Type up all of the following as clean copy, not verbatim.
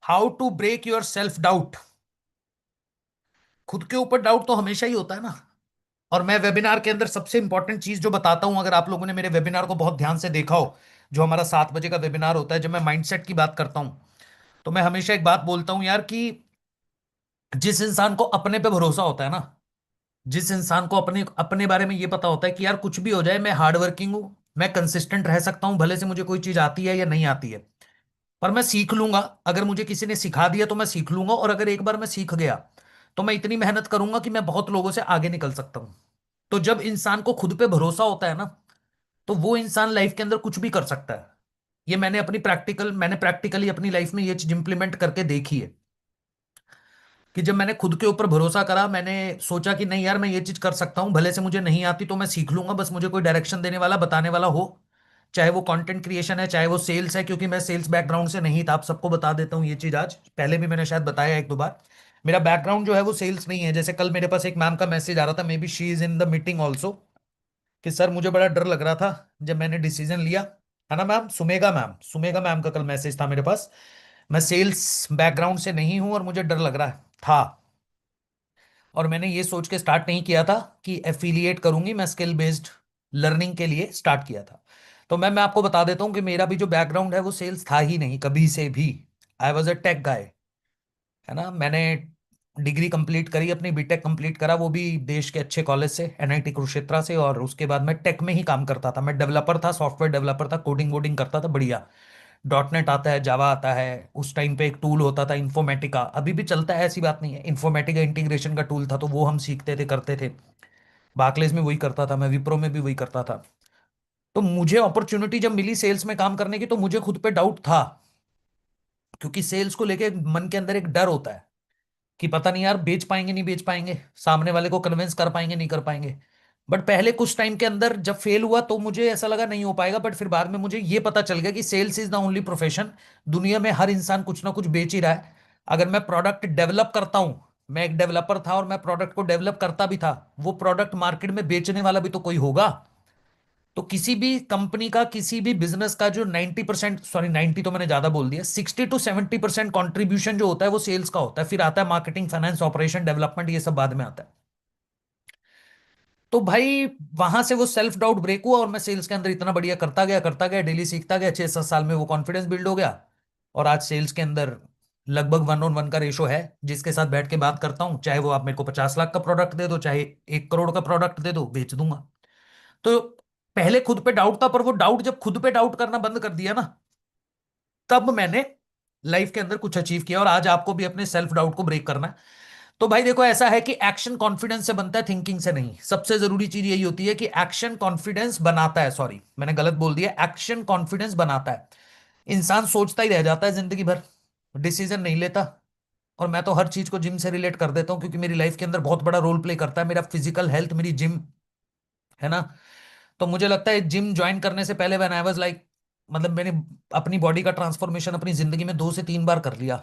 How to break your self doubt. खुद के ऊपर डाउट तो हमेशा ही होता है ना। और मैं वेबिनार के अंदर सबसे इंपॉर्टेंट चीज जो बताता हूं, अगर आप लोगों ने मेरे वेबिनार को बहुत ध्यान से देखा हो, जो हमारा 7 बजे का वेबिनार होता है, जब मैं माइंडसेट की बात करता हूं, तो मैं हमेशा एक बात बोलता हूं यार कि जिस इंसान को अपने पे भरोसा होता है ना, जिस इंसान को अपने अपने बारे में ये पता होता है कि यार कुछ भी हो जाए मैं हार्ड वर्किंग हूं, मैं कंसिस्टेंट रह सकता हूं, भले से मुझे कोई चीज आती है या नहीं आती है, पर मैं सीख लूंगा। अगर मुझे किसी ने सिखा दिया तो मैं सीख लूंगा, और अगर एक बार मैं सीख गया तो मैं इतनी मेहनत करूंगा कि मैं बहुत लोगों से आगे निकल सकता हूं। तो जब इंसान को खुद पे भरोसा होता है ना, तो वो इंसान लाइफ के अंदर कुछ भी कर सकता है। ये मैंने प्रैक्टिकली अपनी लाइफ में ये चीज इंप्लीमेंट करके देखी है कि जब मैंने खुद के ऊपर भरोसा करा, मैंने सोचा कि नहीं यार मैं ये चीज कर सकता हूँ, भले से मुझे नहीं आती तो मैं सीख लूंगा, बस मुझे कोई डायरेक्शन देने वाला बताने वाला हो। चाहे वो कंटेंट क्रिएशन है, चाहे वो सेल्स है, क्योंकि मैं सेल्स बैकग्राउंड से नहीं था, आप सबको बता देता हूँ ये चीज आज, पहले भी मैंने शायद बताया एक दो बार। मेरा बैकग्राउंड जो है वो सेल्स नहीं है। जैसे कल मेरे पास एक मैम का मैसेज आ रहा था, may be she is in the meeting also, कि सर मुझे बड़ा डर लग रहा था जब मैंने डिसीजन लिया। है ना मैम, सुमेगा मैम का कल मैसेज था मेरे पास। मैं सेल्स बैकग्राउंड से नहीं हूं और मुझे डर लग रहा था, और मैंने ये सोच के स्टार्ट नहीं किया था कि एफिलिएट करूंगी, मैं स्किल बेस्ड लर्निंग के लिए स्टार्ट किया था। तो मैं आपको बता देता हूँ कि मेरा भी जो बैकग्राउंड है वो सेल्स था ही नहीं कभी से भी। आई वॉज अ टेक गाय। है ना, मैंने डिग्री कंप्लीट करी, अपनी बीटेक कंप्लीट करा, वो भी देश के अच्छे कॉलेज से, एनआईटी कुरुक्षेत्रा से, और उसके बाद मैं टेक में ही काम करता था। मैं डेवलपर था, सॉफ्टवेयर डेवलपर था, कोडिंग वोडिंग करता था बढ़िया। डॉट नेट आता है, जावा आता है। उस टाइम पे एक टूल होता था इन्फॉर्मेटिका, अभी भी चलता है ऐसी बात नहीं है, इन्फॉर्मेटिका इंटीग्रेशन का टूल था, तो वो हम सीखते थे, करते थे। बार्कलेज में वही करता था मैं, विप्रो में भी वही करता था। तो मुझे अपॉर्चुनिटी जब मिली सेल्स में काम करने की, तो मुझे खुद पे डाउट था, क्योंकि सेल्स को लेके मन के अंदर एक डर होता है कि पता नहीं यार बेच पाएंगे नहीं बेच पाएंगे, सामने वाले को कन्विंस कर पाएंगे नहीं कर पाएंगे। बट पहले कुछ टाइम के अंदर जब फेल हुआ तो मुझे ऐसा लगा नहीं हो पाएगा, बट फिर बाद में मुझे ये पता चल गया कि sales is the only profession, दुनिया में हर इंसान कुछ ना कुछ बेच ही रहा है। अगर मैं प्रोडक्ट डेवलप करता हूं, मैं एक डेवलपर था और मैं प्रोडक्ट को डेवलप करता भी था, वो प्रोडक्ट मार्केट में बेचने वाला भी तो कोई होगा। तो किसी भी कंपनी का, किसी भी बिजनेस का जो 90%, सॉरी 90 तो मैंने ज्यादा बोल दिया, 60 to 70% कॉन्ट्रीब्यूशन जो होता है वो सेल्स का होता है, फिर आता है मार्केटिंग, फाइनेंस, ऑपरेशन, डेवलपमेंट, ये सब बाद में आता है। तो भाई वहां से वो सेल्फ डाउट ब्रेक हुआ, और मैं सेल्स के अंदर इतना बढ़िया करता गया, डेली सीखता गया, 6-7 साल में वो कॉन्फिडेंस बिल्ड हो गया। और आज सेल्स के अंदर लगभग 1-on-1 का रेशो है, जिसके साथ बैठ के बात करता हूँ, चाहे वो आप मेरे को 50 लाख का प्रोडक्ट दे दो, चाहे 1 करोड़ का प्रोडक्ट दे दो, बेच दूंगा। तो पहले खुद पे डाउट था, पर वो डाउट जब खुद पे डाउट करना बंद कर दिया ना, तब मैंने लाइफ के अंदर कुछ अचीव किया। और आज आपको भी अपने सेल्फ डाउट को ब्रेक करना है। तो भाई देखो, ऐसा है कि एक्शन कॉन्फिडेंस से बनता है, थिंकिंग से नहीं। सबसे जरूरी चीज यही होती है कि एक्शन कॉन्फिडेंस बनाता है, सॉरी मैंने गलत बोल दिया, एक्शन कॉन्फिडेंस बनाता है। इंसान सोचता ही रह जाता है जिंदगी भर, डिसीजन नहीं लेता। और मैं तो हर चीज को जिम से रिलेट कर देता हूँ, क्योंकि मेरी लाइफ के अंदर बहुत बड़ा रोल प्ले करता है मेरा फिजिकल हेल्थ, मेरी जिम। है ना। तो मुझे लगता है जिम ज्वाइन करने से पहले व्हेन आई वाज लाइक, मतलब मैंने अपनी बॉडी का ट्रांसफॉर्मेशन अपनी जिंदगी में 2 से 3 बार कर लिया।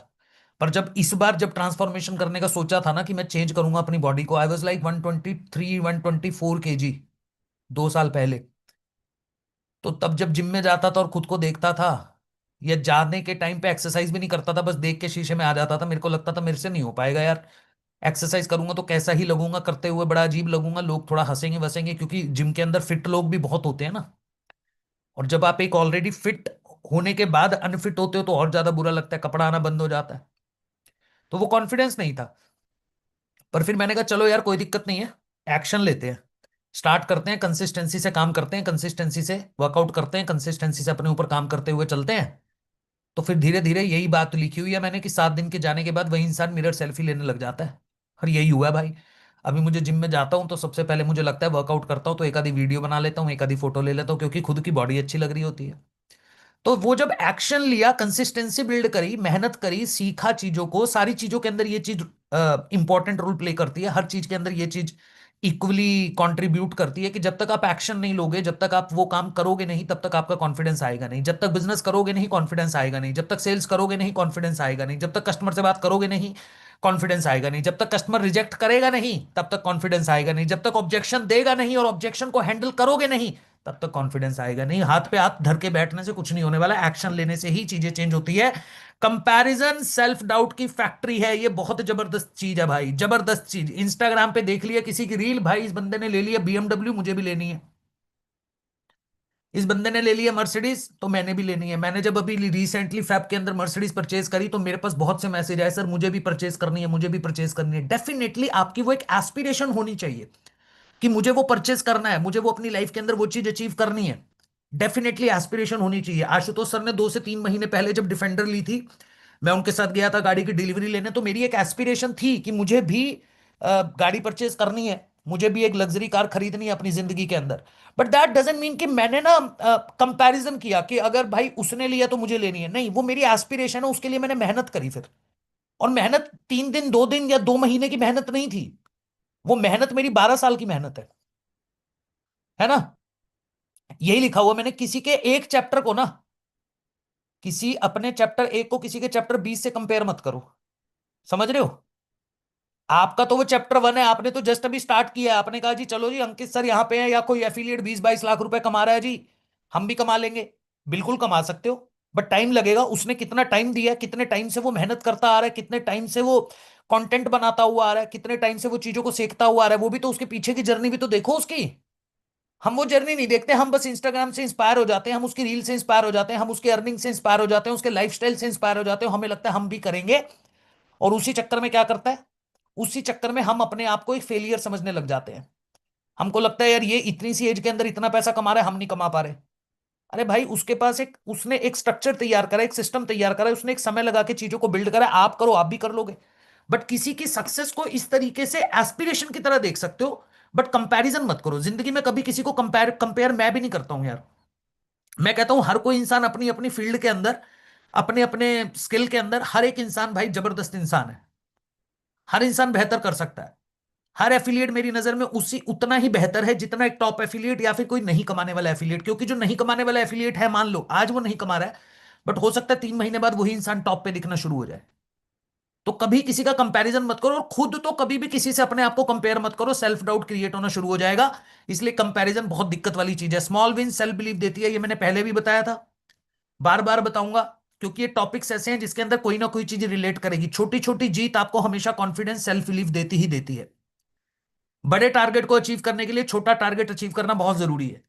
पर जब इस बार जब ट्रांसफॉर्मेशन करने का सोचा था ना कि मैं चेंज करूंगा अपनी बॉडी को, आई वाज लाइक 123-124 kg 2 साल पहले। तो तब जब जिम में जाता था और खुद को देखता था, या जाने के टाइम पे एक्सरसाइज भी नहीं करता था, बस देख के शीशे में आ जाता था, मेरे को लगता था मेरे से नहीं हो पाएगा यार। एक्सरसाइज करूंगा तो कैसा ही लगूंगा, करते हुए बड़ा अजीब लगूंगा, लोग थोड़ा हंसेंगे वसेंगे, क्योंकि जिम के अंदर फिट लोग भी बहुत होते हैं ना। और जब आप एक ऑलरेडी फिट होने के बाद अनफिट होते हो तो और ज्यादा बुरा लगता है, कपड़ा आना बंद हो जाता है। तो वो कॉन्फिडेंस नहीं था। पर फिर मैंने कहा चलो यार कोई दिक्कत नहीं है, एक्शन लेते हैं, स्टार्ट करते हैं, कंसिस्टेंसी से काम करते हैं, कंसिस्टेंसी से वर्कआउट करते हैं, कंसिस्टेंसी से अपने ऊपर काम करते हुए चलते हैं। तो फिर धीरे धीरे यही बात लिखी हुई है मैंने कि 7 दिन के जाने के बाद वही इंसान मिरर सेल्फी लेने लग जाता है। और यही हुआ है भाई। अभी मुझे जिम में जाता हूँ तो सबसे पहले मुझे लगता है, वर्कआउट करता हूँ तो एक आधी वीडियो बना लेता हूँ, एक आधी फोटो ले लेता हूँ, क्योंकि खुद की बॉडी अच्छी लग रही होती है। तो वो जब एक्शन लिया, कंसिस्टेंसी बिल्ड करी, मेहनत करी, सीखा चीजों को, सारी चीजों के अंदर ये चीज इंपॉर्टेंट रोल प्ले करती है, हर चीज के अंदर ये चीज इक्वली कंट्रीब्यूट करती है कि जब तक आप एक्शन नहीं लोगे, जब तक आप वो काम करोगे नहीं, तब तक आपका कॉन्फिडेंस आएगा नहीं। जब तक बिजनेस करोगे नहीं, कॉन्फिडेंस आएगा नहीं। जब तक सेल्स करोगे नहीं, कॉन्फिडेंस आएगा नहीं। जब तक कस्टमर से बात करोगे नहीं, कॉन्फिडेंस आएगा नहीं। जब तक कस्टमर रिजेक्ट करेगा नहीं, तब तक कॉन्फिडेंस आएगा नहीं। जब तक ऑब्जेक्शन देगा नहीं और ऑब्जेक्शन को हैंडल करोगे नहीं, तब तक कॉन्फिडेंस आएगा नहीं। हाथ पे हाथ धर के बैठने से कुछ नहीं होने वाला, एक्शन लेने से ही चीजें चेंज होती है। कंपैरिजन सेल्फ डाउट की फैक्ट्री है, ये बहुत जबरदस्त चीज है भाई, जबरदस्त चीज। इंस्टाग्राम पे देख लिया किसी की रील, भाई इस बंदे ने ले लिया BMW, मुझे भी लेनी है। इस बंदे ने ले लिया मर्सिडीज, तो मैंने भी लेनी है। मैंने जब अभी रिसेंटली फैब के अंदर मर्सिडीज परचेज करी, तो मेरे पास बहुत से मैसेज आए, सर मुझे भी परचेज करनी है, मुझे भी परचेज करनी है। डेफिनेटली आपकी वो एक एस्पिरेशन होनी चाहिए कि मुझे वो परचेज करना है, मुझे वो अपनी लाइफ के अंदर वो चीज अचीव करनी है। डेफिनेटली एस्पिरेशन होनी चाहिए। आशुतोष सर ने 2 से 3 महीने पहले जब डिफेंडर ली थी, मैं उनके साथ गया था गाड़ी की डिलीवरी लेने, तो मेरी एक एस्पिरेशन थी कि मुझे भी गाड़ी परचेज करनी है, मुझे भी एक लग्जरी कार खरीदनी है अपनी जिंदगी के अंदर। बट दैट डजंट मीन कि मैंने ना कंपैरिजन किया कि अगर भाई उसने लिया तो मुझे लेनी है। नहीं, वो मेरी एस्पिरेशन है, उसके लिए मैंने मेहनत करी फिर। और मेहनत 3 दिन 2 दिन या 2 महीने की मेहनत नहीं थी, वो मेहनत मेरी 12 साल की मेहनत है ना। यही लिखा हुआ मैंने, किसी के एक चैप्टर को ना, किसी अपने चैप्टर 1 को किसी के चैप्टर 20 से कंपेयर मत करो। समझ रहे हो? आपका तो वो चैप्टर 1 है, आपने तो जस्ट अभी स्टार्ट किया है। आपने कहा जी चलो जी अंकित सर यहाँ पे हैं, या कोई एफिलिएट 20-22 लाख रुपए कमा रहा है जी, हम भी कमा लेंगे। बिल्कुल कमा सकते हो, बट टाइम लगेगा। उसने कितना टाइम दिया है, कितने टाइम से वो मेहनत करता आ रहा है, कितने टाइम से वो कंटेंट बनाता हुआ आ रहा है, कितने टाइम से वो चीजों को सीखता हुआ आ रहा है, वो भी तो उसके पीछे की जर्नी भी तो देखो उसकी। हम वो जर्नी नहीं देखते, हम बस इंस्टाग्राम से इंस्पायर हो जाते हैं, हम उसकी रील से इंस्पायर हो जाते हैं, हम उसके अर्निंग से इंस्पायर हो जाते हैं, उसके लाइफस्टाइल से इंस्पायर हो जाते हैं, हमें लगता है हम भी करेंगे। और उसी चक्कर में क्या करता है, उसी चक्कर में हम अपने आप को एक फेलियर समझने लग जाते हैं। हमको लगता है यार ये इतनी सी एज के अंदर इतना पैसा कमा रहा है, हम नहीं कमा पा रहे। अरे भाई उसके पास एक, उसने एक स्ट्रक्चर तैयार करा, एक सिस्टम तैयार करा, उसने एक समय लगा के चीजों को बिल्ड करा। आप करो, आप भी कर लोगे। बट किसी की सक्सेस को इस तरीके से एस्पिरेशन की तरह देख सकते हो, बट कंपैरिजन मत करो। जिंदगी में कभी किसी को कंपेयर कंपेयर मैं भी नहीं करता हूं यार। मैं कहता हूं हर कोई इंसान अपनी अपनी फील्ड के अंदर, अपने अपने स्किल के अंदर, हर एक इंसान भाई जबरदस्त इंसान है। हर इंसान बेहतर कर सकता है। हर एफिलिएट मेरी नजर में उसी उतना ही बेहतर है जितना एक टॉप एफिलिएट या फिर कोई नहीं कमाने वाला एफिलिएट। क्योंकि जो नहीं कमाने वाला एफिलिएट है, मान लो आज वो नहीं कमा रहा है, बट हो सकता है 3 महीने बाद वही इंसान टॉप पे दिखना शुरू हो जाए। तो कभी किसी का कंपैरिजन मत करो, और खुद तो कभी भी किसी से अपने आप को कंपेयर मत करो, सेल्फ डाउट क्रिएट होना शुरू हो जाएगा। इसलिए कंपैरिजन बहुत दिक्कत वाली चीज है। स्मॉल विन सेल्फ बिलीव देती है, ये मैंने पहले भी बताया था, बार बार बताऊंगा, क्योंकि ये टॉपिक्स ऐसे हैं जिसके अंदर कोई ना कोई चीज रिलेट करेगी। छोटी छोटी जीत आपको हमेशा कॉन्फिडेंस सेल्फ बिलीव देती ही देती है। बड़े टारगेट को अचीव करने के लिए छोटा टारगेट अचीव करना बहुत जरूरी है।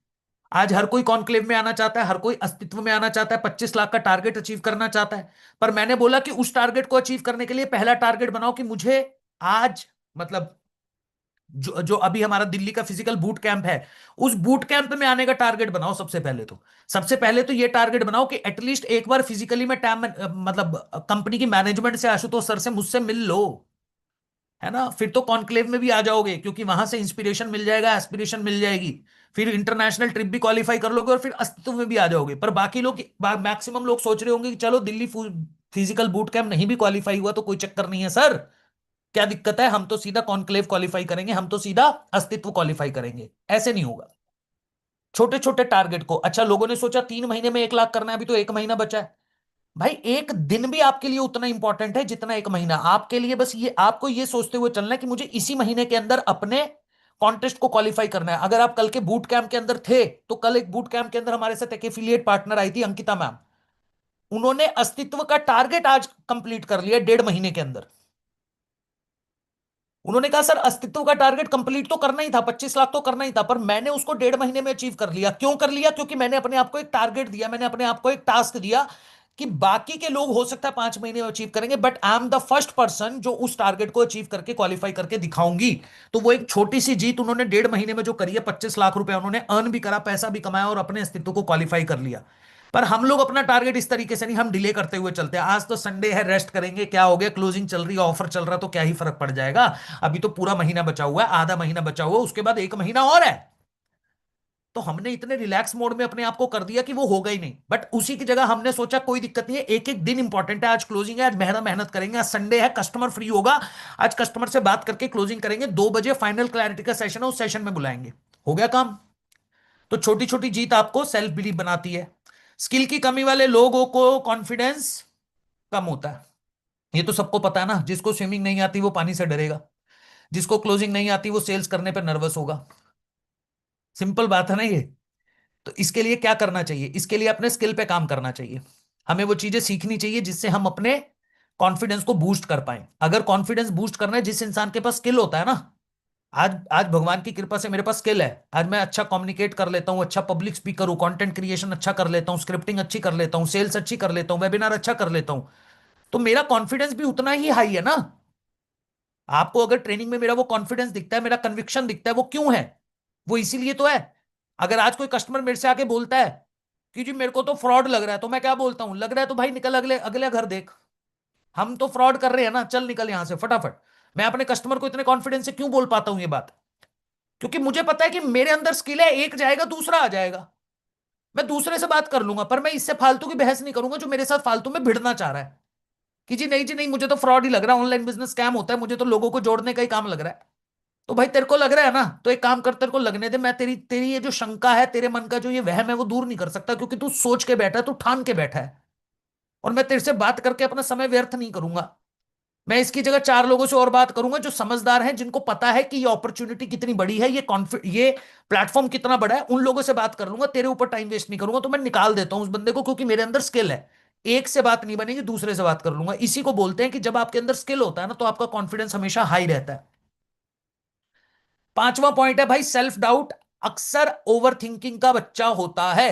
आज हर कोई कॉन्क्लेव में आना चाहता है, हर कोई अस्तित्व में आना चाहता है, 25 लाख का टारगेट अचीव करना चाहता है। पर मैंने बोला कि उस टारगेट को अचीव करने के लिए पहला टारगेट बनाओ कि मुझे आज, मतलब जो जो अभी हमारा दिल्ली का फिजिकल बूट कैंप है, उस बूट कैंप में आने का टारगेट बनाओ सबसे पहले तो। सबसे पहले तो ये टारगेट बनाओ कि एटलीस्ट एक बार फिजिकली में टाइम, मतलब कंपनी की मैनेजमेंट से, आशुतोष सर से, मुझसे मिल लो। है ना? फिर तो कॉन्क्लेव में भी आ जाओगे, क्योंकि वहां से इंस्पिरेशन मिल जाएगा, एस्पिरेशन मिल जाएगी। फिर इंटरनेशनल ट्रिप भी क्वालिफाई कर लोगे और फिर अस्तित्व में भी आ जाओगे। पर बाकी लोग, मैक्सिमम लोग सोच रहे होंगे कि चलो दिल्ली फिजिकल बूट कैंप नहीं भी क्वालिफाई हुआ तो कोई चक्कर नहीं है सर, क्या दिक्कत है, हम तो सीधा कॉन्क्लेव क्वालिफाई करेंगे, हम तो सीधा अस्तित्व क्वालिफाई करेंगे। ऐसे नहीं होगा। छोटे छोटे टारगेट को, अच्छा लोगों ने सोचा 3 महीने में 1 लाख करना है, अभी तो 1 महीना बचा है। भाई एक दिन भी आपके लिए उतना इंपॉर्टेंट है जितना 1 महीना आपके लिए। बस ये आपको ये सोचते हुए चलना है कि मुझे इसी महीने के अंदर अपने कॉन्टेस्ट को क्वालिफाई करना है। अगर आप कल के बूट कैंप के अंदर थे, तो कल एक बूट कैंप के अंदर हमारे साथ एक एफिलिएट पार्टनर आई थी, अंकिता मैम। उन्होंने अस्तित्व का टारगेट आज कंप्लीट कर लिया 1.5 महीने के अंदर। उन्होंने कहा सर अस्तित्व का टारगेट कंप्लीट तो करना ही था, 25 लाख तो करना ही था, पर मैंने उसको 1.5 महीने में अचीव कर लिया। क्यों कर लिया? क्योंकि मैंने अपने आप को एक टारगेट दिया, मैंने अपने आप को एक टास्क दिया कि बाकी के लोग हो सकता है 5 महीने में अचीव करेंगे, but I am the first person जो उस टारगेट को अचीव करके क्वालिफाई करके दिखाऊंगी। तो वो एक छोटी सी जीत उन्होंने 1.5 महीने में जो करी है, 25 लाख रुपए उन्होंने अर्न भी करा, पैसा भी कमाया और अपने अस्तित्व को क्वालिफाई कर लिया। पर हम लोग अपना टारगेट इस तरीके से नहीं, हम डिले करते हुए चलते हैं। आज तो संडे है, रेस्ट करेंगे, क्या हो गया, क्लोजिंग चल रही है, ऑफर चल रहा, तो क्या ही फर्क पड़ जाएगा। अभी तो पूरा महीना बचा हुआ है, आधा महीना बचा हुआ है, उसके बाद 1 महीना और है। तो हमने इतने रिलैक्स मोड में अपने आप को कर दिया कि वो होगा ही नहीं। बट उसी की जगह हमने सोचा कोई दिक्कत नहीं है, एक एक दिन इंपॉर्टेंट है। आज क्लोजिंग है, आज मेहनत मेहनत करेंगे, आज संडे है, कस्टमर फ्री होगा, आज कस्टमर से बात करके क्लोजिंग करेंगे। 2 बजे फाइनल क्लैरिटी का सेशन है, उस सेशन में बुलाएंगे, हो गया काम। तो छोटी छोटी जीत आपको सेल्फ बिलीव बनाती है। स्किल की कमी वाले लोगों को कॉन्फिडेंस कम होता है, ये तो सबको पता है ना। जिसको स्विमिंग नहीं आती वो पानी से डरेगा, जिसको क्लोजिंग नहीं आती वो सेल्स करने पर नर्वस होगा। सिंपल बात है ना ये। तो इसके लिए क्या करना चाहिए? इसके लिए अपने स्किल पे काम करना चाहिए। हमें वो चीजें सीखनी चाहिए जिससे हम अपने कॉन्फिडेंस को बूस्ट कर पाए। अगर कॉन्फिडेंस बूस्ट करना है, जिस इंसान के पास स्किल होता है ना, आज आज भगवान की कृपा से मेरे पास स्किल है। आज मैं अच्छा कम्युनिकेट कर लेता हूँ, अच्छा पब्लिक स्पीकर हूँ, कंटेंट क्रिएशन अच्छा कर लेता हूँ, स्क्रिप्टिंग अच्छी कर लेता हूँ, सेल्स अच्छी कर लेता हूँ, वेबिनार अच्छा कर लेता हूँ। तो मेरा कॉन्फिडेंस भी उतना ही हाई है ना। आपको अगर ट्रेनिंग में मेरा वो कॉन्फिडेंस दिखता है, मेरा कन्विक्शन दिखता है, वो क्यों है? वो इसीलिए तो है। अगर आज कोई कस्टमर मेरे से आके बोलता है कि जी मेरे को तो फ्रॉड लग रहा है, तो मैं क्या बोलता हूं? लग रहा है तो भाई निकल, अगले अगले घर देख। हम तो फ्रॉड कर रहे हैं ना, चल निकल यहां से फटाफट। मैं अपने कस्टमर को इतने कॉन्फिडेंस से क्यों बोल पाता हूं ये बात? क्योंकि मुझे पता है कि मेरे अंदर स्किल है, एक जाएगा दूसरा आ जाएगा। मैं दूसरे से बात कर लूंगा, पर मैं इससे फालतू की बहस नहीं करूंगा जो मेरे साथ फालतू में भिड़ना चाह रहा है कि जी नहीं, मुझे तो फ्रॉड ही लग रहा है, ऑनलाइन बिजनेस स्कैम होता है, मुझे तो लोगों को जोड़ने का ही काम लग रहा है। तो भाई तेरे को लग रहा है ना, तो एक काम कर, तेरे को लगने दे। मैं तेरी तेरी ये जो शंका है, तेरे मन का जो ये वहम है, वो दूर नहीं कर सकता, क्योंकि तू सोच के बैठा है, तू ठान के बैठा है। और मैं तेरे से बात करके अपना समय व्यर्थ नहीं करूंगा। मैं इसकी जगह चार लोगों से और बात करूंगा जो समझदार हैं, जिनको पता है कि ये अपॉर्चुनिटी कितनी बड़ी है, ये प्लेटफॉर्म कितना बड़ा है। उन लोगों से बात कर लूंगा, तेरे ऊपर टाइम वेस्ट नहीं करूंगा। तो मैं निकाल देता हूं उस बंदे को, क्योंकि मेरे अंदर स्किल है। एक से बात नहीं बनेगी, दूसरे से बात कर लूंगा। इसी को बोलते हैं कि जब आपके अंदर स्किल होता है ना, तो आपका कॉन्फिडेंस हमेशा हाई रहता है। पांचवा पॉइंट है भाई, सेल्फ डाउट अक्सर ओवर थिंकिंग का बच्चा होता है।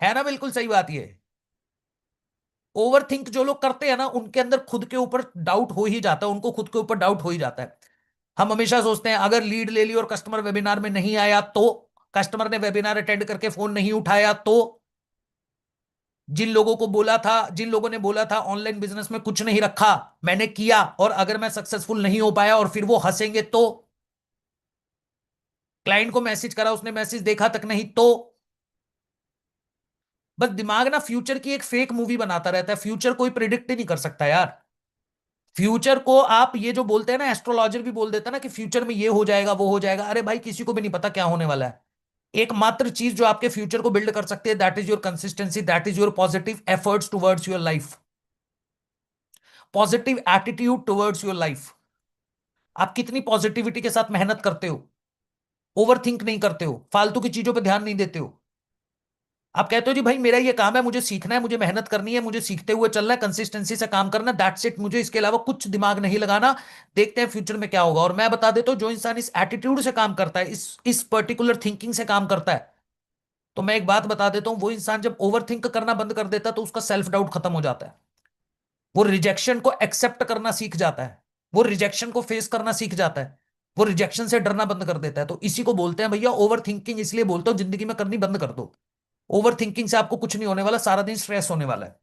है ना, बिल्कुल सही बात ये। ओवर थिंक जो लोग करते हैं ना, उनके अंदर खुद के ऊपर डाउट हो ही जाता है, उनको खुद के ऊपर डाउट हो ही जाता है। हम हमेशा सोचते हैं अगर लीड ले ली और कस्टमर वेबिनार में नहीं आया तो, कस्टमर ने वेबिनार अटेंड करके फोन नहीं उठाया तो, जिन लोगों ने बोला था ऑनलाइन बिजनेस में कुछ नहीं रखा, मैंने किया, और अगर मैं सक्सेसफुल नहीं हो पाया और फिर वो हंसेंगे तो, क्लाइंट को मैसेज करा, उसने मैसेज देखा तक नहीं तो। बस दिमाग ना फ्यूचर की एक फेक मूवी बनाता रहता है। फ्यूचर कोई प्रिडिक्ट ही नहीं कर सकता यार। फ्यूचर को आप ये जो बोलते हैं ना, एस्ट्रोलॉजर भी बोल देता है ना कि फ्यूचर में ये हो जाएगा वो हो जाएगा। अरे भाई, किसी को भी नहीं पता क्या होने वाला है। एकमात्र चीज जो आपके फ्यूचर को बिल्ड कर सकती है, that is your consistency, that is your positive efforts towards your life, positive attitude towards your life. आप कितनी पॉजिटिविटी के साथ मेहनत करते हो, ओवर थिंक नहीं करते हो, फालतू की चीजों पर ध्यान नहीं देते हो। आप कहते हो जी भाई मेरा ये काम है, मुझे सीखना है, मुझे मेहनत करनी है, मुझे सीखते हुए चलना है, कंसिस्टेंसी से काम करना, दैट्स इट, मुझे इसके अलावा कुछ दिमाग नहीं लगाना। देखते हैं फ्यूचर में क्या होगा। और मैं बता देता हूं, जो इंसान इस एटीट्यूड से काम करता है, इस पर्टिकुलर थिंकिंग से काम करता है, तो मैं एक बात बता देता हूं, वो इंसान जब ओवर थिंक करना बंद कर देता है, तो उसका सेल्फ डाउट खत्म हो जाता है। वो रिजेक्शन को एक्सेप्ट करना सीख जाता है, वो रिजेक्शन को फेस करना सीख जाता है, वो रिजेक्शन से डरना बंद कर देता है। तो इसी को बोलते हैं भैया ओवर थिंकिंग। इसलिए बोलता हूं जिंदगी में करनी बंद कर दो। ओवर थिंकिंग से आपको कुछ नहीं होने वाला, सारा दिन स्ट्रेस होने वाला है।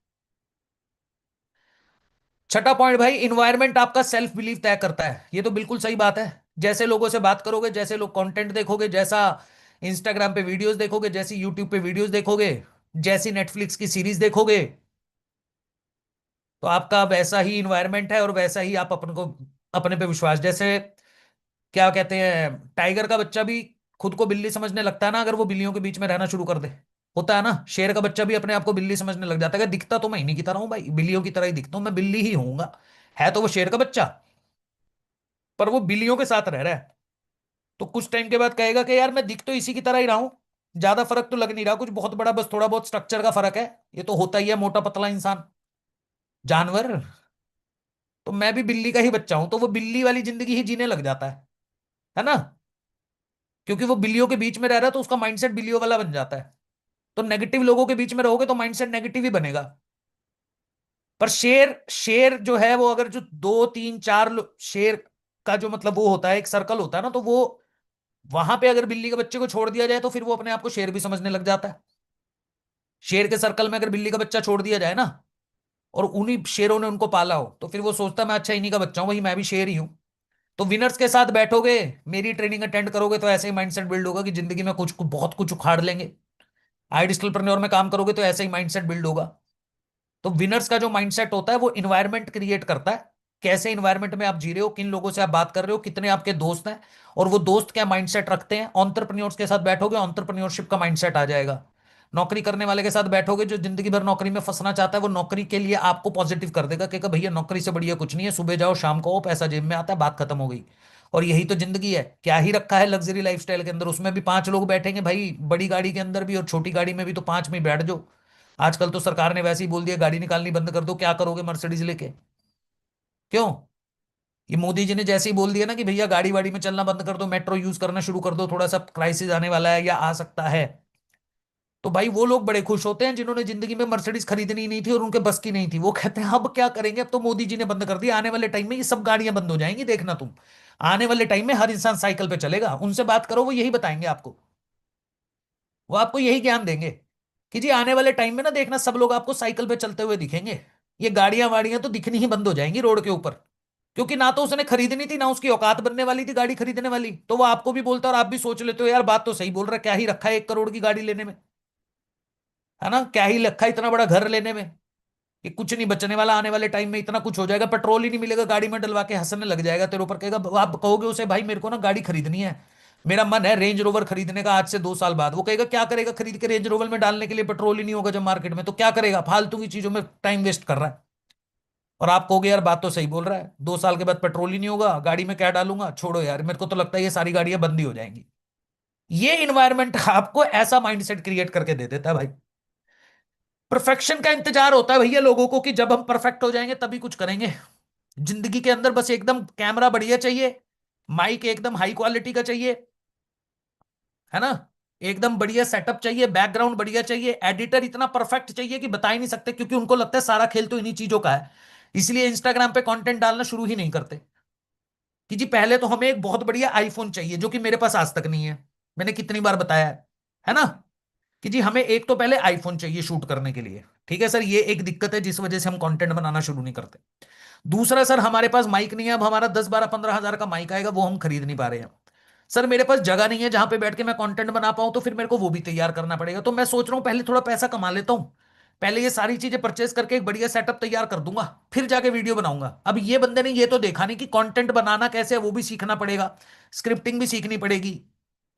छठा पॉइंट भाई, इन्वायरमेंट आपका सेल्फ बिलीफ तय करता है। ये तो बिल्कुल सही बात है। जैसे लोगों से बात करोगे, जैसे लोग कंटेंट देखोगे, जैसा इंस्टाग्राम पे वीडियोस देखोगे, जैसी यूट्यूब पे वीडियोस देखोगे, जैसी नेटफ्लिक्स की सीरीज देखोगे, तो आपका वैसा ही इन्वायरमेंट है और वैसा ही आप अपन को, अपने पे विश्वास। जैसे क्या कहते हैं, टाइगर का बच्चा भी खुद को बिल्ली समझने लगता है ना, अगर वो बिल्लियों के बीच में रहना शुरू कर दे। होता है ना, शेर का बच्चा भी अपने आप को बिल्ली समझने लग जाता है कि दिखता तो मैं इन्हीं की तरह हूं भाई, बिल्लियों की तरह ही दिखता हूं, मैं बिल्ली ही होऊंगा। है तो वो शेर का बच्चा, पर वो बिल्लियों के साथ रह रहा है। तो कुछ टाइम के बाद कहेगा कि यार मैं दिख तो इसी की तरह ही रहा हूं, ज्यादा फर्क तो लग नहीं रहा कुछ बहुत बड़ा, बस थोड़ा बहुत स्ट्रक्चर का फर्क है। ये तो होता ही है, मोटा पतला इंसान, जानवर। तो मैं भी बिल्ली का ही बच्चा हूं, तो वो बिल्ली वाली जिंदगी ही जीने लग जाता है ना। क्योंकि वो बिल्लियों के बीच में रह रहा है, तो उसका माइंडसेट बिल्लियों वाला बन जाता है। तो नेगेटिव लोगों के बीच में रहोगे तो माइंडसेट नेगेटिव ही बनेगा। पर शेर शेर जो है, वो अगर जो दो तीन चार शेर का जो मतलब वो होता है, एक सर्कल होता है ना, तो वो वहां पे अगर बिल्ली के बच्चे को छोड़ दिया जाए, तो फिर वो अपने आप को शेर भी समझने लग जाता है। शेर के सर्कल में अगर बिल्ली का बच्चा छोड़ दिया जाए ना, और उन्हीं शेरों ने उनको पाला हो, तो फिर वो सोचता है मैं अच्छा इन्हीं का बच्चा हूं भाई, मैं भी शेर ही हूं। तो विनर्स के साथ बैठोगे, मेरी ट्रेनिंग अटेंड करोगे, तो ऐसे ही माइंडसेट बिल्ड होगा कि जिंदगी में कुछ बहुत कुछ उखाड़ लेंगे। आइडियलप्रेन्योर में काम करोगे तो ऐसे ही माइंडसेट बिल्ड होगा। तो विनर्स का जो माइंडसेट होता है, वो इन्वायरमेंट क्रिएट करता है। कैसे इन्वायरमेंट में आप जी रहे हो, किन लोगों से आप बात कर रहे हो, कितने आपके दोस्त हैं, और वो दोस्त क्या माइंडसेट रखते हैं। एंटरप्रेन्योर्स के साथ बैठोगे, एंटरप्रेन्योरशिप का माइंडसेट आ जाएगा। नौकरी करने वाले के साथ बैठोगे, जो जिंदगी भर नौकरी में फंसना चाहता है, वो नौकरी के लिए आपको पॉजिटिव कर देगा कि भैया नौकरी से बढ़िया कुछ नहीं है, सुबह जाओ शाम को आओ, पैसा जेब में आता है, बात खत्म हो गई। और यही तो जिंदगी है, क्या ही रखा है लग्जरी लाइफस्टाइल के अंदर, उसमें भी 5 लोग बैठेंगे भाई, बड़ी गाड़ी के अंदर भी और छोटी गाड़ी में भी तो 5 में ही बैठ जाओ। आजकल तो सरकार ने वैसे ही बोल दिया गाड़ी निकालनी बंद कर दो, क्या करोगे मर्सिडीज लेके? क्यों? ये मोदी जी ने जैसे ही बोल दिया ना कि भैया गाड़ी वाड़ी में चलना बंद कर दो, मेट्रो यूज करना शुरू कर दो, थोड़ा सा क्राइसिस आने वाला है या आ सकता है, तो भाई वो लोग बड़े खुश होते हैं जिन्होंने जिंदगी में मर्सिडीज खरीदनी नहीं थी और उनके बस की नहीं थी, वो कहते हैं अब क्या करेंगे, अब तो मोदी जी ने बंद कर दिया, आने वाले टाइम में ये सब गाड़ियां बंद हो जाएंगी, देखना तुम। आने वाले टाइम में हर इंसान साइकिल पे चलेगा, उनसे बात करो वो यही बताएंगे आपको। वो आपको यही ज्ञान देंगे कि जी आने वाले टाइम में ना देखना सब लोग आपको साइकिल पे चलते हुए दिखेंगे, ये गाड़ियां वाड़ियां तो दिखनी ही बंद हो जाएंगी रोड के ऊपर। क्योंकि ना तो उसने खरीदनी थी, ना उसकी औकात बनने वाली थी गाड़ी खरीदने वाली, तो वो आपको भी बोलता और आप भी सोच लेते हो यार बात तो सही बोल रहा है, क्या ही रखा है 1 करोड़ की गाड़ी लेने में, है ना, क्या ही रखा है इतना बड़ा घर लेने में, कि कुछ नहीं बचने वाला, आने वाले टाइम में इतना कुछ हो जाएगा, पेट्रोल ही नहीं मिलेगा गाड़ी में डलवा के हंसने लग जाएगा तेरे ऊपर, कहेगा, आप कहोगे उसे भाई मेरे को ना गाड़ी खरीदनी है, मेरा मन है रेंज रोवर खरीदने का आज से 2 साल बाद, वो कहेगा क्या करेगा खरीद के, रेंज रोवर में डालने के लिए पेट्रोल ही नहीं होगा जब मार्केट में, तो क्या करेगा, फालतू की चीजों में टाइम वेस्ट कर रहा है। और आप कहोगे यार बात तो सही बोल रहा है, 2 साल के बाद पेट्रोल ही नहीं होगा, गाड़ी में क्या डालूंगा, छोड़ो यार, मेरे को तो लगता है ये सारी गाड़ियां बंद ही हो जाएंगी। ये इन्वायरमेंट आपको ऐसा माइंडसेट क्रिएट करके दे देता है भाई। परफेक्शन का इंतजार होता है भैया लोगों को कि जब हम परफेक्ट हो जाएंगे तभी कुछ करेंगे। जिंदगी के अंदर बस एकदम कैमरा बढ़िया चाहिए, माइक एकदम हाई क्वालिटी का चाहिए, है ना, एकदम बढ़िया सेटअप चाहिए, बैकग्राउंड बढ़िया चाहिए, एडिटर इतना परफेक्ट चाहिए कि बता ही नहीं सकते, क्योंकि उनको लगता है सारा खेल तो इन्हीं चीजों का है, इसलिए इंस्टाग्राम पे कंटेंट डालना शुरू ही नहीं करते। कि जी पहले तो हमें एक बहुत बढ़िया आईफोन चाहिए जो कि मेरे पास आज तक नहीं है, मैंने कितनी बार बताया है ना, कि जी हमें एक तो पहले आईफोन चाहिए शूट करने के लिए। ठीक है सर, ये एक दिक्कत है जिस वजह से हम कंटेंट बनाना शुरू नहीं करते। दूसरा सर हमारे पास माइक नहीं है, अब हमारा 10 12 15 हजार का माइक आएगा वो हम खरीद नहीं पा रहे हैं। सर मेरे पास जगह नहीं है जहां पे बैठ के मैं कंटेंट बना पाऊं, तो फिर मेरे को वो भी तैयार करना पड़ेगा, तो मैं सोच रहा हूं पहले थोड़ा पैसा कमा लेता हूं, पहले ये सारी चीजें परचेस करके एक बढ़िया सेटअप तैयार कर दूंगा, फिर जाके वीडियो बनाऊंगा। अब ये बंदे ने ये तो देखा नहीं कि कंटेंट बनाना कैसे है, वो भी सीखना पड़ेगा, स्क्रिप्टिंग भी सीखनी पड़ेगी,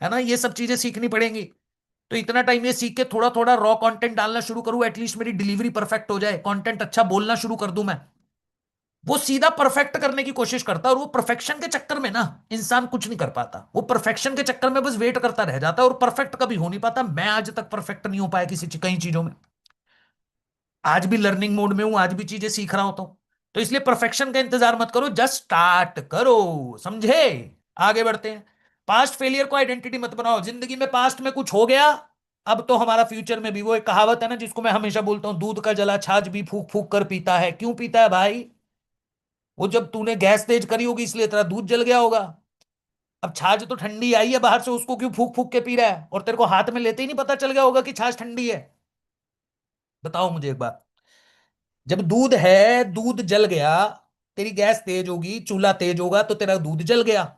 है ना, ये सब चीजें सीखनी पड़ेंगी। तो इतना टाइम ये सीख के थोड़ा थोड़ा रॉ कंटेंट डालना शुरू करूं, एटलीस्ट मेरी डिलीवरी परफेक्ट हो जाए, कंटेंट अच्छा बोलना शुरू कर दूं मैं। वो सीधा परफेक्ट करने की कोशिश करता है, और वो परफेक्शन के चक्कर में ना इंसान कुछ नहीं कर पाता, वो परफेक्शन के चक्कर में बस वेट करता रह जाता है और परफेक्ट कभी हो नहीं पाता। मैं आज तक परफेक्ट नहीं हो पाया कई चीजों में, आज भी लर्निंग मोड में हूं, आज भी चीजें सीख रहा होता हूं। तो इसलिए परफेक्शन का इंतजार मत करो, जस्ट स्टार्ट करो, समझे? आगे बढ़ते हैं। पास्ट फेलियर को आइडेंटिटी मत बनाओ, जिंदगी में पास्ट में कुछ हो गया, अब तो हमारा फ्यूचर में भी, वो एक कहावत है ना जिसको मैं हमेशा बोलता हूं, दूध का जला छाछ भी फूक फूक कर पीता है, क्यों पीता है भाई? वो जब तूने गैस तेज करी होगी इसलिए तेरा दूध जल गया होगा। अब छाछ तो ठंडी आई है बाहर से, उसको क्यों फूक फूक के पी रहा है, और तेरे को हाथ में लेते ही नहीं पता चल गया होगा कि छाछ ठंडी है? बताओ मुझे एक बात। जब दूध है, दूध जल गया, तेरी गैस तेज होगी, चूल्हा तेज होगा तो तेरा दूध जल गया,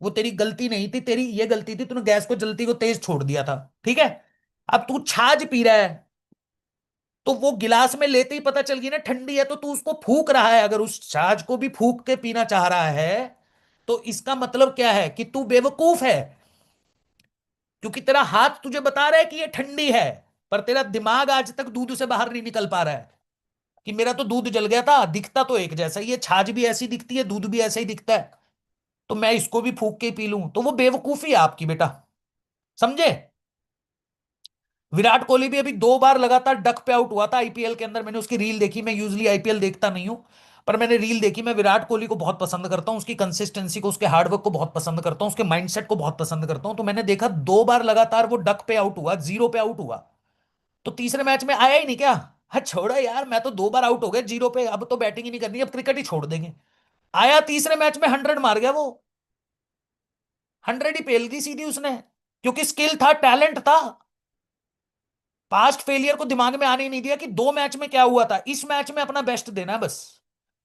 वो तेरी गलती नहीं थी, तेरी ये गलती थी, तूने गैस को जलती को तेज छोड़ दिया था। ठीक है। अब तू छाछ पी रहा है, तो वो गिलास में लेते ही पता चल गई ना ठंडी है, तो तू उसको फूक रहा है, अगर उस छाछ को भी फूक के पीना चाह रहा है, तो इसका मतलब क्या है कि तू बेवकूफ है, क्योंकि तेरा हाथ तुझे बता रहा है कि ये ठंडी है, पर तेरा दिमाग आज तक दूध से बाहर नहीं निकल पा रहा है कि मेरा तो दूध जल गया था, दिखता तो एक जैसा ही है, छाछ भी ऐसी दिखती है, दूध भी ऐसा ही दिखता है, तो मैं इसको भी फूक के ही पी लूं, तो वो बेवकूफी है आपकी बेटा, समझे? विराट कोहली भी अभी 2 बार लगातार डक पे आउट हुआ था आईपीएल के अंदर, मैंने उसकी रील देखी, मैं यूजली आईपीएल देखता नहीं हूं, पर मैंने रील देखी, मैं विराट कोहली को बहुत पसंद करता हूं, उसकी कंसिस्टेंसी को, उसके हार्डवर्क को बहुत पसंद करता हूं, उसके माइंडसेट को बहुत पसंद करता हूं, तो मैंने देखा 2 बार लगातार वो डक पे आउट हुआ, जीरो पे आउट हुआ, तो तीसरे मैच में आया ही नहीं क्या? हाँ छोड़ो यार, मैं तो 2 बार आउट हो गया जीरो पे, अब तो बैटिंग ही नहीं करनी, अब क्रिकेट ही छोड़ देंगे। आया तीसरे मैच में 100 मार गया वो, 100 ही पेल दी सीधी उसने, क्योंकि स्किल था, टैलेंट था। पास्ट फेलियर को दिमाग में आने ही नहीं दिया कि 2 मैच में क्या हुआ था, इस मैच में अपना बेस्ट देना है बस।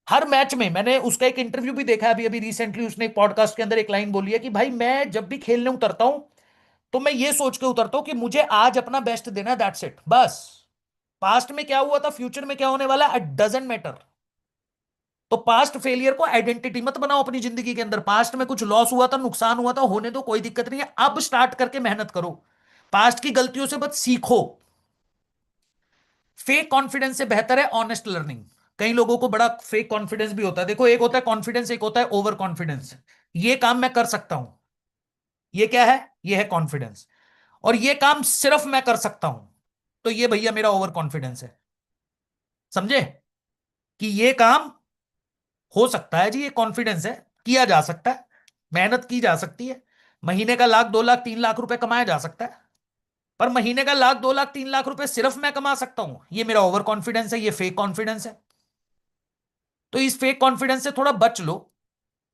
हर मैच में, मैंने उसका एक इंटरव्यू भी देखा है अभी अभी रिसेंटली, उसने एक पॉडकास्ट के अंदर एक लाइन बोली है कि भाई मैं जब भी खेलने उतरता हूं, तो मैं ये सोच के उतरता हूं कि मुझे आज अपना बेस्ट देना है, दैट्स इट बस। पास्ट में क्या हुआ था, फ्यूचर में क्या होने वाला, इट डजेंट मैटर। तो पास्ट फेलियर को आइडेंटिटी मत बनाओ अपनी जिंदगी के अंदर, पास्ट में कुछ लॉस हुआ था, नुकसान हुआ था, होने दो, कोई दिक्कत नहीं है, अब स्टार्ट करके मेहनत करो, पास्ट की गलतियों से बस सीखो। फेक कॉन्फिडेंस से बेहतर है ऑनेस्ट लर्निंग। कई लोगों को बड़ा फेक कॉन्फिडेंस भी होता है, देखो एक होता है कॉन्फिडेंस, एक होता है ओवर कॉन्फिडेंस। ये काम मैं कर सकता हूं। ये क्या है? ये है कॉन्फिडेंस। और ये काम सिर्फ मैं कर सकता हूं, तो ये भैया मेरा ओवर कॉन्फिडेंस है। समझे? कि ये काम हो सकता है जी, ये कॉन्फिडेंस है। किया जा सकता है, मेहनत की जा सकती है, महीने का 1 लाख 2 लाख 3 लाख रुपए कमाया जा सकता है। पर महीने का 1 लाख 2 लाख 3 लाख रुपए सिर्फ मैं कमा सकता हूं, ये मेरा ओवर कॉन्फिडेंस है, ये फेक कॉन्फिडेंस है। तो इस फेक कॉन्फिडेंस से थोड़ा बच लो।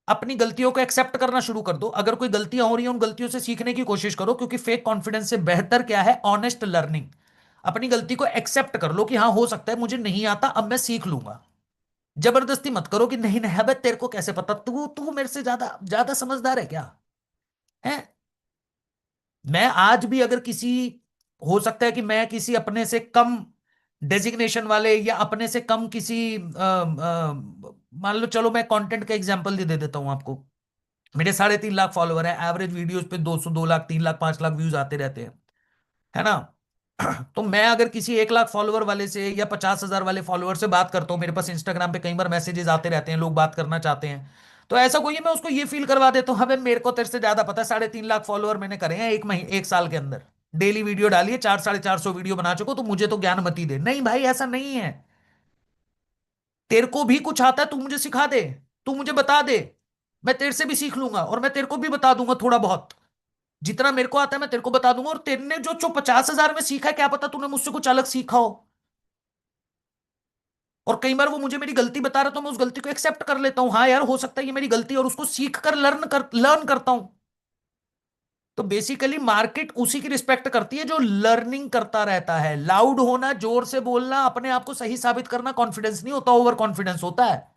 अपनी गलतियों को एक्सेप्ट करना शुरू कर दो। अगर कोई गलतियां हो रही हैं, उन गलतियों से सीखने की कोशिश करो, क्योंकि फेक कॉन्फिडेंस से बेहतर क्या है? Honest learning. अपनी गलती को एक्सेप्ट कर लो कि हाँ, हो सकता है मुझे नहीं आता, अब मैं सीख लूंगा। जबरदस्ती मत करो कि नहीं नहीं, अबे तेरे को कैसे पता, तू तू मेरे से ज्यादा ज्यादा समझदार है क्या? है? मैं आज भी अगर किसी, हो सकता है कि मैं किसी अपने से कम डेजिग्नेशन वाले या अपने से कम किसी मान लो, चलो मैं कंटेंट का एग्जांपल दे देता हूं आपको। मेरे 3.5 लाख फॉलोवर है, एवरेज वीडियोस पे 200 2 लाख 3 लाख 5 लाख व्यूज आते रहते हैं, है ना? तो मैं अगर किसी 1 लाख फॉलोवर वाले से या 50,000 वाले फॉलोवर से बात करता हूँ, मेरे पास इंस्टाग्राम पे कई बार मैसेजेस आते रहते हैं, लोग बात करना चाहते हैं, तो ऐसा कोई है, मैं उसको ये फील करवा देता हूँ, हमें मेरे को तेरे से ज्यादा पता है, 3.5 लाख फॉलोवर मैंने करे हैं 1 महीने 1 साल के अंदर। डेली वीडियो डालिए, 400 450 वीडियो बना चुको, तो मुझे तो ज्ञान मत ही दे। नहीं भाई, ऐसा नहीं है। तेरे को भी कुछ आता है, तू मुझे सिखा दे, तू मुझे बता दे, मैं तेरे से भी सीख लूंगा, और मैं तेरे को भी बता दूंगा थोड़ा बहुत। जितना मेरे को आता है मैं तेरे को बता दूंगा, और तेरे ने जो जो 50,000 में सीखा है, क्या पता तूने मुझसे कुछ अलग सीखा हो। और कई बार वो मुझे मेरी गलती बता रहा, तो मैं उस गलती को एक्सेप्ट कर लेता हूं, हाँ यार हो सकता है ये मेरी गलती है, और उसको सीख कर लर्न करता हूं। तो बेसिकली मार्केट उसी की रिस्पेक्ट करती है जो लर्निंग करता रहता है। लाउड होना, जोर से बोलना, अपने आप को सही साबित करना कॉन्फिडेंस नहीं होता, ओवर कॉन्फिडेंस होता है।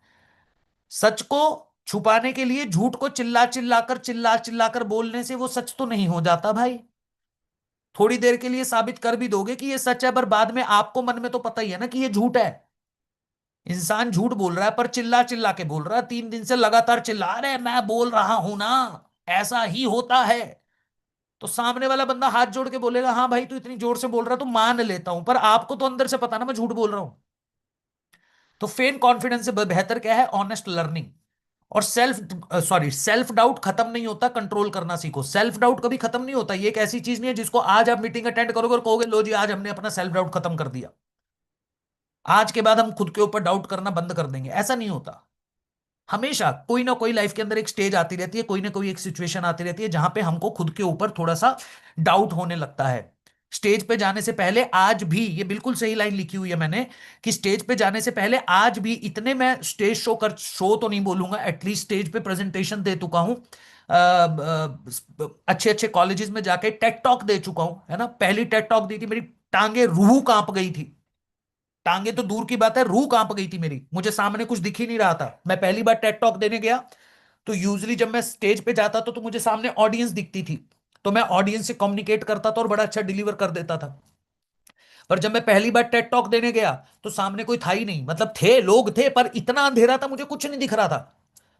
सच को छुपाने के लिए झूठ को चिल्ला चिल्ला कर बोलने से वो सच तो नहीं हो जाता भाई। थोड़ी देर के लिए साबित कर भी दोगे कि ये सच है, पर बाद में आपको मन में तो पता ही है ना कि ये झूठ है। इंसान झूठ बोल रहा है, पर चिल्ला चिल्ला के बोल रहा है, 3 दिन से लगातार चिल्ला रहे, मैं बोल रहा हूं ना, ऐसा ही होता है। तो सामने वाला बंदा हाथ जोड़ के बोलेगा, हाँ भाई तू इतनी जोर से बोल रहा है तो मान लेता हूं, पर आपको तो अंदर से पता ना मैं झूठ बोल रहा हूं। तो फेक कॉन्फिडेंस से बेहतर क्या है? Honest learning. और सेल्फ डाउट खत्म नहीं होता, कंट्रोल करना सीखो। सेल्फ डाउट कभी खत्म नहीं होता, ये एक ऐसी चीज नहीं है जिसको आज आप मीटिंग अटेंड करोगे और कहोगे लो जी आज हमने अपना सेल्फ डाउट खत्म कर दिया, आज के बाद हम खुद के ऊपर डाउट करना बंद कर देंगे। ऐसा नहीं होता। हमेशा कोई ना कोई लाइफ के अंदर एक स्टेज आती रहती है, कोई ना कोई एक सिचुएशन आती रहती है जहां पे हमको खुद के ऊपर थोड़ा सा डाउट होने लगता है। स्टेज पे जाने से पहले आज भी, ये बिल्कुल सही लाइन लिखी हुई है मैंने, कि स्टेज पे जाने से पहले आज भी इतने मैं स्टेज शो तो नहीं बोलूंगा, एटलीस्ट स्टेज पे प्रेजेंटेशन दे चुका हूं, अच्छे अच्छे कॉलेजेस में जाके टेट टॉक दे चुका हूं, है ना? पहली टेट टॉक दी थी, मेरी टांगे रूह कांप गई थी। टांगे तो दूर की बात है, रूह कांप गई थी मेरी, मुझे सामने कुछ दिख ही नहीं रहा था। मैं पहली बार टेट टॉक देने गया, तो यूजली जब मैं स्टेज पे जाता था तो मुझे सामने ऑडियंस दिखती थी, तो मैं ऑडियंस से कम्युनिकेट करता था और बड़ा अच्छा डिलीवर कर देता था। पर जब मैं पहली बार टेट टॉक देने गया, तो सामने कोई था ही नहीं, मतलब थे लोग थे, पर इतना अंधेरा था मुझे कुछ नहीं दिख रहा था।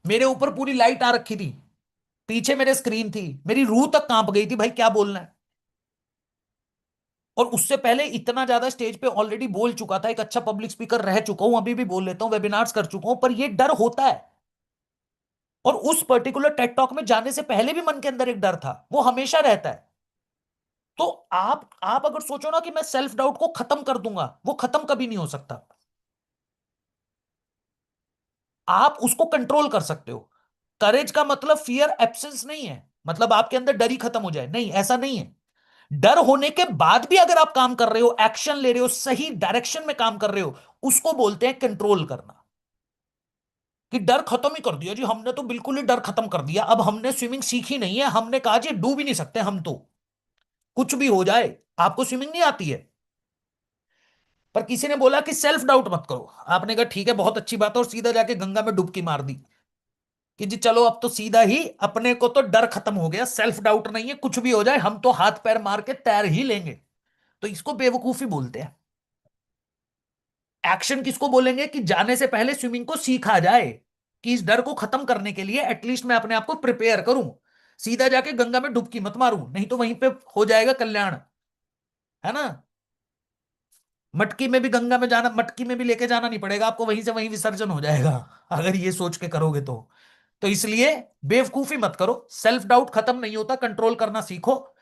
मेरे ऊपर पूरी लाइट आ रखी थी, पीछे मेरे स्क्रीन थी, मेरी रूह तक कांप गई थी भाई, क्या बोलना है। और उससे पहले इतना ज्यादा स्टेज पे ऑलरेडी बोल चुका था, एक अच्छा पब्लिक स्पीकर रह चुका हूं, अभी भी बोल लेता हूं, वेबिनार्स कर चुका हूं, पर ये डर होता है। और उस पर्टिकुलर टेट टॉक में जाने से पहले भी मन के अंदर एक डर था, वो हमेशा रहता है। तो आप अगर सोचो ना कि मैं सेल्फ डाउट को खत्म कर दूंगा, वो खत्म कभी नहीं हो सकता। आप उसको कंट्रोल कर सकते हो। करेज का मतलब फियर एब्सेंस नहीं है, मतलब आपके अंदर डर ही खत्म हो जाए, नहीं, ऐसा नहीं है। डर होने के बाद भी अगर आप काम कर रहे हो, एक्शन ले रहे हो, सही डायरेक्शन में काम कर रहे हो, उसको बोलते हैं कंट्रोल करना। कि डर खत्म ही कर दिया जी हमने, तो बिल्कुल ही डर खत्म कर दिया, अब हमने स्विमिंग सीखी नहीं है, हमने कहा जी डूब ही नहीं सकते हम तो, कुछ भी हो जाए। आपको स्विमिंग नहीं आती है, पर किसी ने बोला कि सेल्फ डाउट मत करो, आपने कहा ठीक है बहुत अच्छी बात है, और सीधा जाके गंगा में डुबकी मार दी कि जी चलो अब तो सीधा ही, अपने को तो डर खत्म हो गया, सेल्फ डाउट नहीं है, कुछ भी हो जाए हम तो हाथ पैर मार के तैर ही लेंगे। तो इसको बेवकूफी बोलते हैं। एक्शन किसको बोलेंगे? कि जाने से पहले स्विमिंग को सीखा जाए, कि इस डर को खत्म करने के लिए एटलीस्ट मैं अपने आप को प्रिपेयर करूं। सीधा जाके गंगा में डुबकी मत मारूं, नहीं तो वहीं पे हो जाएगा कल्याण, है ना? मटकी में भी, गंगा में जाना, मटकी में भी लेके जाना नहीं पड़ेगा आपको, वहीं से वहीं विसर्जन हो जाएगा, अगर ये सोच के करोगे तो। तो इसलिए बेवकूफी मत करो, सेल्फ डाउट खत्म नहीं होता, कंट्रोल करना सीखो।